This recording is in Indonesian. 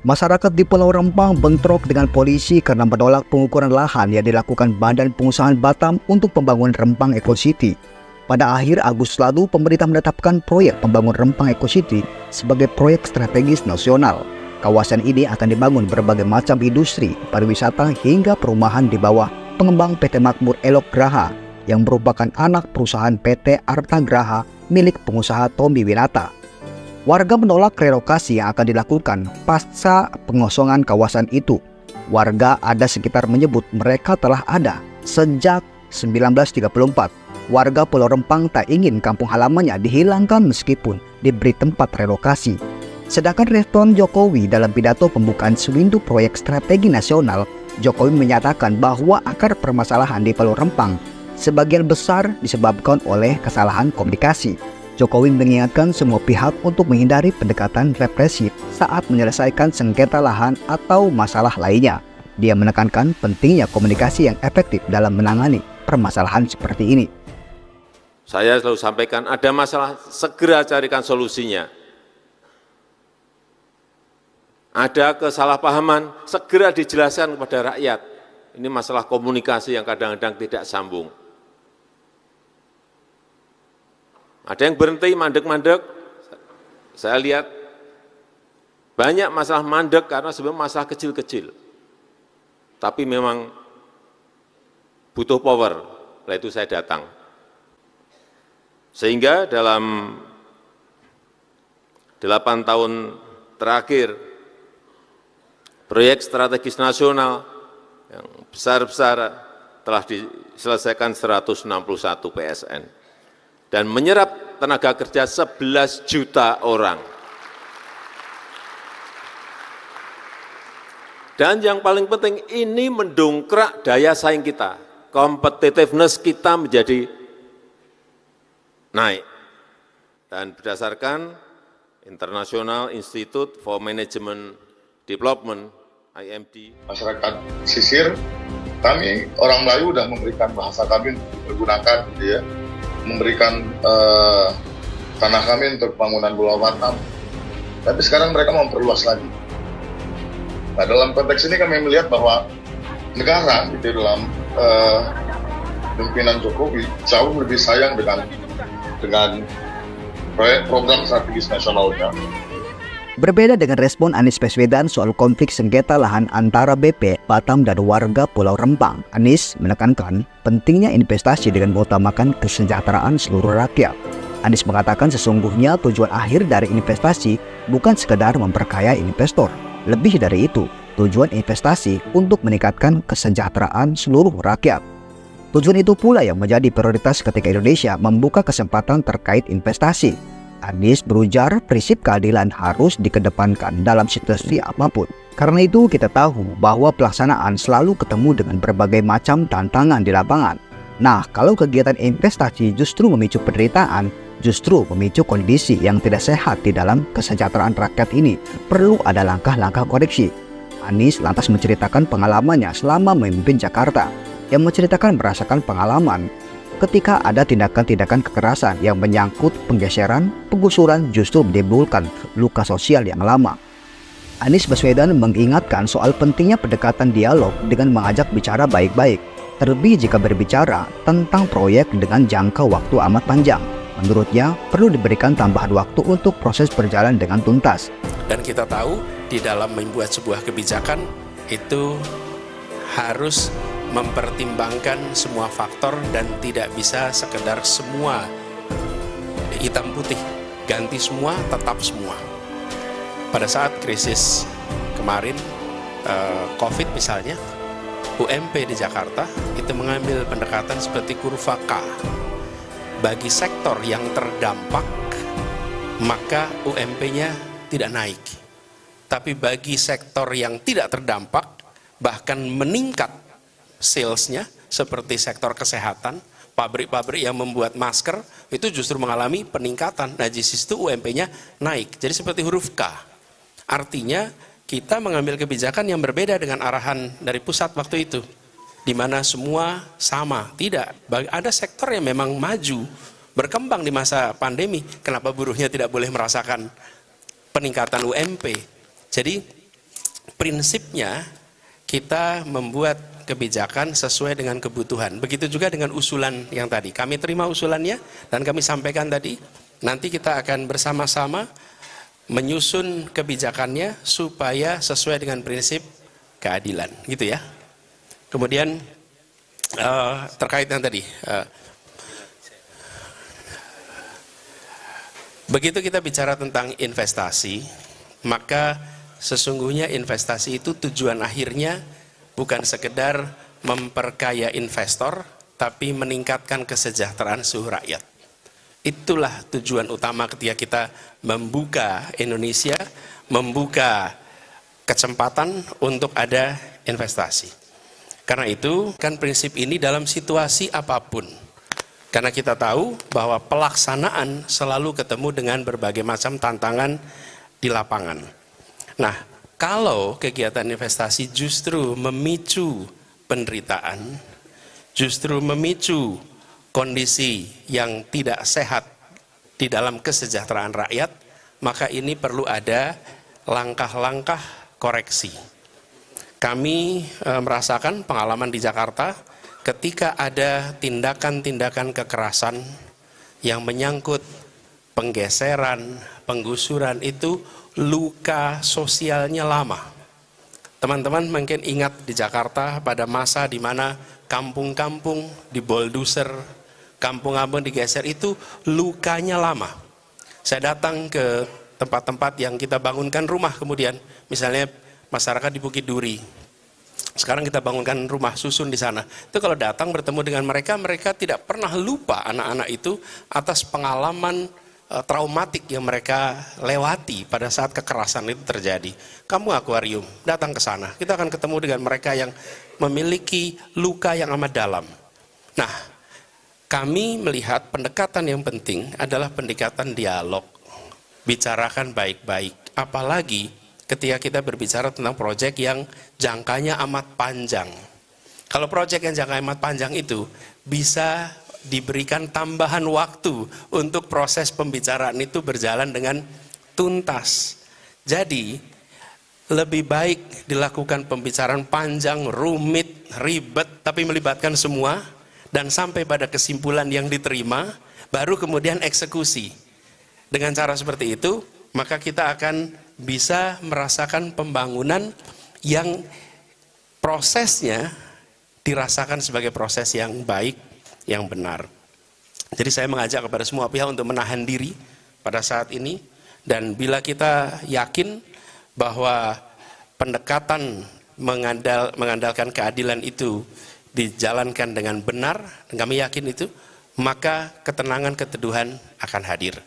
Masyarakat di Pulau Rempang bentrok dengan polisi karena menolak pengukuran lahan yang dilakukan Badan Pengusahaan Batam untuk pembangunan Rempang Eco City. Pada akhir Agustus lalu, pemerintah menetapkan proyek pembangunan Rempang Eco City sebagai proyek strategis nasional. Kawasan ini akan dibangun berbagai macam industri, pariwisata hingga perumahan di bawah pengembang PT Makmur Elok Graha yang merupakan anak perusahaan PT Arta Graha milik pengusaha Tommy Winata. Warga menolak relokasi yang akan dilakukan pasca pengosongan kawasan itu. Warga ada sekitar menyebut mereka telah ada sejak 1934. Warga Pulau Rempang tak ingin kampung halamannya dihilangkan meskipun diberi tempat relokasi. Sedangkan respon Jokowi dalam pidato pembukaan sewindu proyek strategi nasional, Jokowi menyatakan bahwa akar permasalahan di Pulau Rempang sebagian besar disebabkan oleh kesalahan komunikasi. Jokowi mengingatkan semua pihak untuk menghindari pendekatan represif saat menyelesaikan sengketa lahan atau masalah lainnya. Dia menekankan pentingnya komunikasi yang efektif dalam menangani permasalahan seperti ini. Saya selalu sampaikan ada masalah, segera carikan solusinya. Ada kesalahpahaman, segera dijelaskan kepada rakyat. Ini masalah komunikasi yang kadang-kadang tidak sambung. Ada yang berhenti mandek-mandek, saya lihat banyak masalah mandek karena sebenarnya masalah kecil-kecil. Tapi memang butuh power, setelah itu saya datang. Sehingga dalam 8 tahun terakhir, proyek strategis nasional yang besar-besar telah diselesaikan 161 PSN. Dan menyerap tenaga kerja 11 juta orang. Dan yang paling penting, ini mendongkrak daya saing kita. Competitiveness kita menjadi naik. Dan berdasarkan International Institute for Management Development, IMD. Masyarakat sisir, kami orang Melayu sudah memberikan bahasa kami menggunakan gitu ya. Memberikan tanah kami untuk bangunan Pulau Batam, tapi sekarang mereka memperluas lagi. Nah, dalam konteks ini kami melihat bahwa negara gitu dalam pimpinan Jokowi jauh lebih sayang dengan proyek program strategis nasionalnya. Berbeda dengan respon Anies Baswedan soal konflik sengketa lahan antara BP, Batam, dan warga Pulau Rempang, Anies menekankan pentingnya investasi dengan mengutamakan kesejahteraan seluruh rakyat. Anies mengatakan sesungguhnya tujuan akhir dari investasi bukan sekedar memperkaya investor. Lebih dari itu, tujuan investasi untuk meningkatkan kesejahteraan seluruh rakyat. Tujuan itu pula yang menjadi prioritas ketika Indonesia membuka kesempatan terkait investasi. Anies berujar prinsip keadilan harus dikedepankan dalam situasi apapun. Karena itu kita tahu bahwa pelaksanaan selalu ketemu dengan berbagai macam tantangan di lapangan. Nah, kalau kegiatan investasi justru memicu penderitaan, justru memicu kondisi yang tidak sehat di dalam kesejahteraan rakyat ini, perlu ada langkah-langkah koreksi. Anies lantas menceritakan pengalamannya selama memimpin Jakarta, yang menceritakan merasakan pengalaman ketika ada tindakan-tindakan kekerasan yang menyangkut penggeseran, penggusuran justru menimbulkan luka sosial yang lama. Anies Baswedan mengingatkan soal pentingnya pendekatan dialog dengan mengajak bicara baik-baik, terlebih jika berbicara tentang proyek dengan jangka waktu amat panjang. Menurutnya, perlu diberikan tambahan waktu untuk proses berjalan dengan tuntas. Dan kita tahu, di dalam membuat sebuah kebijakan, itu harus mempertimbangkan semua faktor dan tidak bisa sekedar semua hitam putih, ganti semua, tetap semua. Pada saat krisis kemarin, COVID misalnya, UMP di Jakarta itu mengambil pendekatan seperti kurva K. Bagi sektor yang terdampak, maka UMP-nya tidak naik. Tapi bagi sektor yang tidak terdampak, bahkan meningkat salesnya, seperti sektor kesehatan, pabrik-pabrik yang membuat masker, itu justru mengalami peningkatan. Nah, di situ UMP-nya naik. Jadi seperti huruf K. Artinya, kita mengambil kebijakan yang berbeda dengan arahan dari pusat waktu itu. Di mana semua sama. Tidak. Ada sektor yang memang maju, berkembang di masa pandemi. Kenapa buruhnya tidak boleh merasakan peningkatan UMP? Jadi, prinsipnya kita membuat kebijakan sesuai dengan kebutuhan. Begitu juga dengan usulan yang tadi. Kami terima usulannya dan kami sampaikan tadi. Nanti kita akan bersama-sama menyusun kebijakannya supaya sesuai dengan prinsip keadilan, gitu ya. Kemudian terkait yang tadi, begitu kita bicara tentang investasi, maka sesungguhnya investasi itu tujuan akhirnya bukan sekedar memperkaya investor, tapi meningkatkan kesejahteraan seluruh rakyat. Itulah tujuan utama ketika kita membuka Indonesia, membuka kesempatan untuk ada investasi. Karena itu, kan prinsip ini dalam situasi apapun. Karena kita tahu bahwa pelaksanaan selalu ketemu dengan berbagai macam tantangan di lapangan. Nah, kalau kegiatan investasi justru memicu penderitaan, justru memicu kondisi yang tidak sehat di dalam kesejahteraan rakyat, maka ini perlu ada langkah-langkah koreksi. Kami merasakan pengalaman di Jakarta ketika ada tindakan-tindakan kekerasan yang menyangkut penggeseran, penggusuran, itu luka sosialnya lama. Teman-teman mungkin ingat di Jakarta pada masa di mana kampung-kampung dibolduser, kampung-kampung digeser, itu lukanya lama. Saya datang ke tempat-tempat yang kita bangunkan rumah kemudian, misalnya masyarakat di Bukit Duri. Sekarang kita bangunkan rumah susun di sana. Itu kalau datang bertemu dengan mereka, mereka tidak pernah lupa anak-anak itu atas pengalaman traumatik yang mereka lewati pada saat kekerasan itu terjadi. Kamu akuarium, datang ke sana. Kita akan ketemu dengan mereka yang memiliki luka yang amat dalam. Nah, kami melihat pendekatan yang penting adalah pendekatan dialog. Bicarakan baik-baik. Apalagi ketika kita berbicara tentang proyek yang jangkanya amat panjang. Kalau proyek yang jangkanya amat panjang itu bisa diberikan tambahan waktu untuk proses pembicaraan itu berjalan dengan tuntas. Jadi lebih baik dilakukan pembicaraan panjang, rumit, ribet, tapi melibatkan semua dan sampai pada kesimpulan yang diterima, baru kemudian eksekusi. Dengan cara seperti itu, maka kita akan bisa merasakan pembangunan yang prosesnya dirasakan sebagai proses yang baik, yang benar. Jadi saya mengajak kepada semua pihak untuk menahan diri pada saat ini, dan bila kita yakin bahwa pendekatan mengandalkan keadilan itu dijalankan dengan benar, dan kami yakin itu, maka ketenangan, keteduhan akan hadir.